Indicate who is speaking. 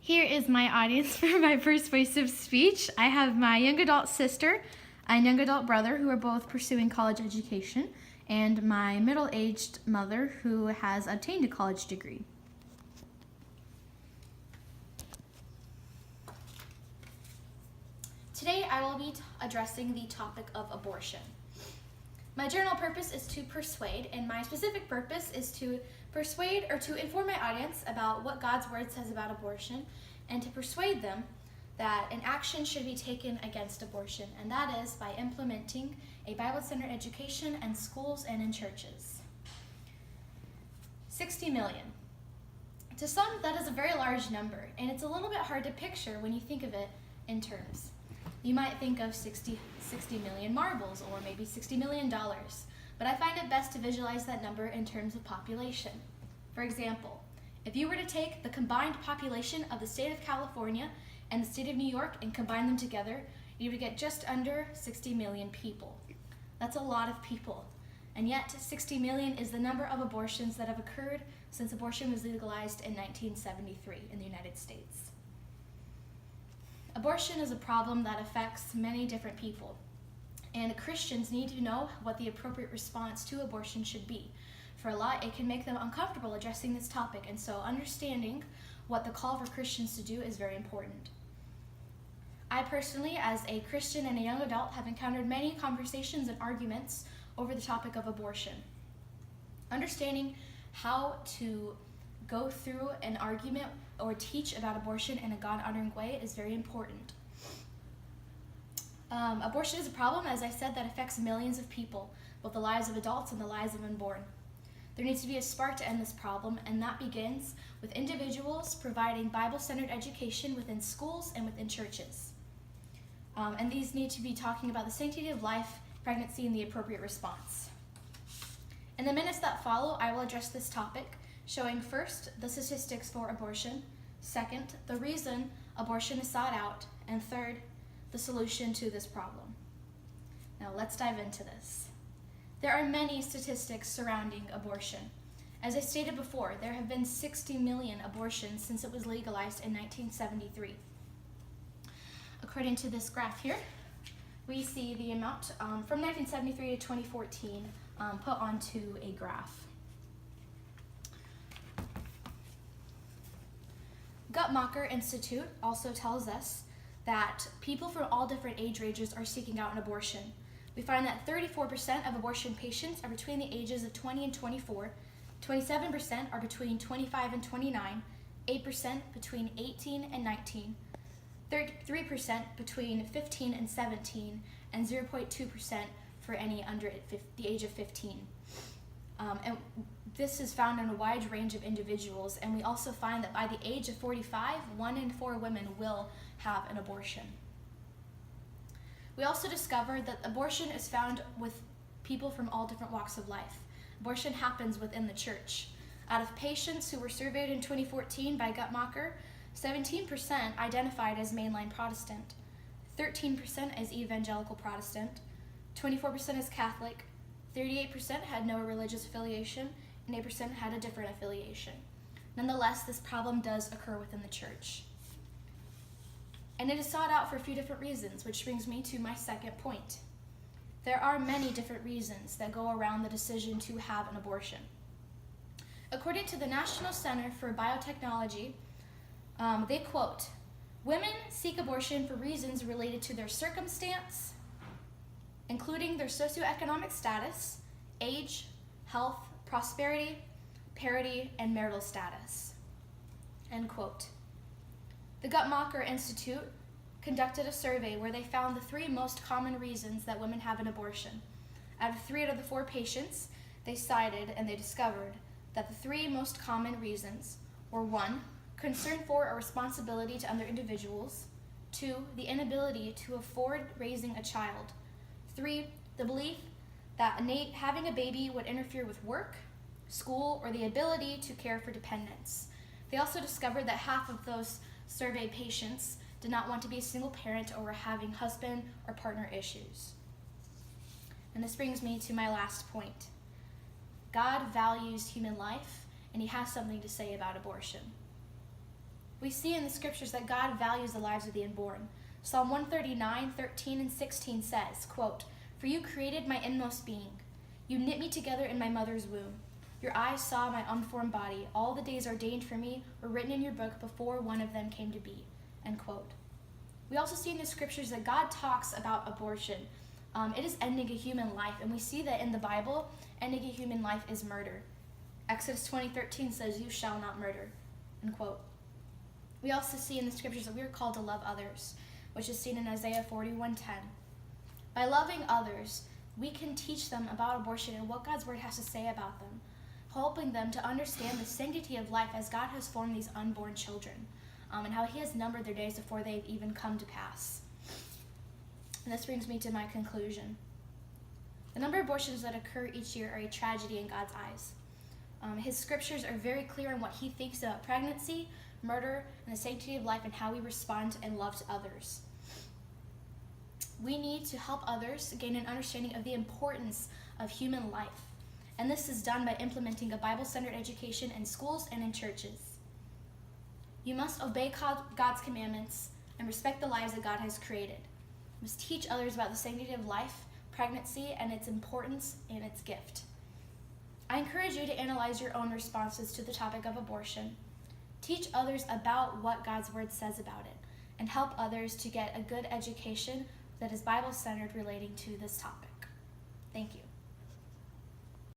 Speaker 1: Here is my audience for my persuasive speech. I have my young adult sister and young adult brother who are both pursuing college education, and my middle-aged mother who has obtained a college degree. Today I will be addressing the topic of abortion. My general purpose is to persuade, and my specific purpose is to persuade or to inform my audience about what God's Word says about abortion, and to persuade them that an action should be taken against abortion, and that is by implementing a Bible-centered education in schools and in churches. 60 million. To some, that is a very large number, and it's a little bit hard to picture when you think of it in terms. You might think of 60 million marbles or maybe $60 million, but I find it best to visualize that number in terms of population. For example, if you were to take the combined population of the state of California and the state of New York and combine them together, you would get just under 60 million people. That's a lot of people, and yet 60 million is the number of abortions that have occurred since abortion was legalized in 1973 in the United States. Abortion is a problem that affects many different people, and Christians need to know what the appropriate response to abortion should be. For a lot, it can make them uncomfortable addressing this topic, and so understanding what the call for Christians to do is very important. I personally, as a Christian and a young adult, have encountered many conversations and arguments over the topic of abortion. Understanding how to go through an argument or teach about abortion in a God-honoring way is very important. Abortion is a problem, as I said, that affects millions of people, both the lives of adults and the lives of unborn. There needs to be a spark to end this problem, and that begins with individuals providing Bible-centered education within schools and within churches. And these need to be talking about the sanctity of life, pregnancy, and the appropriate response. In the minutes that follow, I will address this topic, showing first the statistics for abortion, second, the reason abortion is sought out, and third, the solution to this problem. Now let's dive into this. There are many statistics surrounding abortion. As I stated before, there have been 60 million abortions since it was legalized in 1973. According to this graph here, we see the amount from 1973 to 2014 put onto a graph. Guttmacher Institute also tells us that people from all different age ranges are seeking out an abortion. We find that 34% of abortion patients are between the ages of 20 and 24, 27% are between 25 and 29, 8% between 18 and 19, 3% between 15 and 17, and 0.2% for any under the age of 15. And this is found in a wide range of individuals, and we also find that by the age of 45, 1 in 4 women will have an abortion. We also discovered that abortion is found with people from all different walks of life. Abortion happens within the church. Out of patients who were surveyed in 2014 by Guttmacher, 17% identified as mainline Protestant, 13% as evangelical Protestant, 24% as Catholic, 38% had no religious affiliation, and 8% had a different affiliation. Nonetheless, this problem does occur within the church. And it is sought out for a few different reasons, which brings me to my second point. There are many different reasons that go around the decision to have an abortion. According to the National Center for Biotechnology, they quote, "Women seek abortion for reasons related to their circumstance, including their socioeconomic status, age, health, prosperity, parity, and marital status." End quote. The Guttmacher Institute conducted a survey where they found the 3 most common reasons that women have an abortion. Out of 3 out of the 4 patients, they cited and they discovered that the 3 most common reasons were 1, concern for or responsibility to other individuals, 2, the inability to afford raising a child, 3, the belief that having a baby would interfere with work, school, or the ability to care for dependents. They also discovered that half of those survey patients did not want to be a single parent or were having husband or partner issues. And this brings me to my last point. God values human life, and he has something to say about abortion. We see in the scriptures that God values the lives of the unborn. Psalm 139:13 and 16 says, quote, "For you created my inmost being. You knit me together in my mother's womb. Your eyes saw my unformed body. All the days ordained for me were written in your book before one of them came to be." End quote. We also see in the scriptures that God talks about abortion. It is ending a human life, and we see that in the Bible, ending a human life is murder. Exodus 20:13 says, "You shall not murder." End quote. We also see in the scriptures that we are called to love others, which is seen in Isaiah 41:10. By loving others, we can teach them about abortion and what God's word has to say about them, helping them to understand the sanctity of life as God has formed these unborn children, and how he has numbered their days before they've even come to pass. And this brings me to my conclusion. The number of abortions that occur each year are a tragedy in God's eyes. His scriptures are very clear on what he thinks about pregnancy, murder, and the sanctity of life, and how we respond and love to others. We need to help others gain an understanding of the importance of human life, and this is done by implementing a Bible-centered education in schools and in churches. You must obey God's commandments and respect the lives that God has created. You must teach others about the sanctity of life, pregnancy, and its importance and its gift. I encourage you to analyze your own responses to the topic of abortion. Teach others about what God's word says about it, and help others to get a good education that is Bible-centered relating to this topic. Thank you.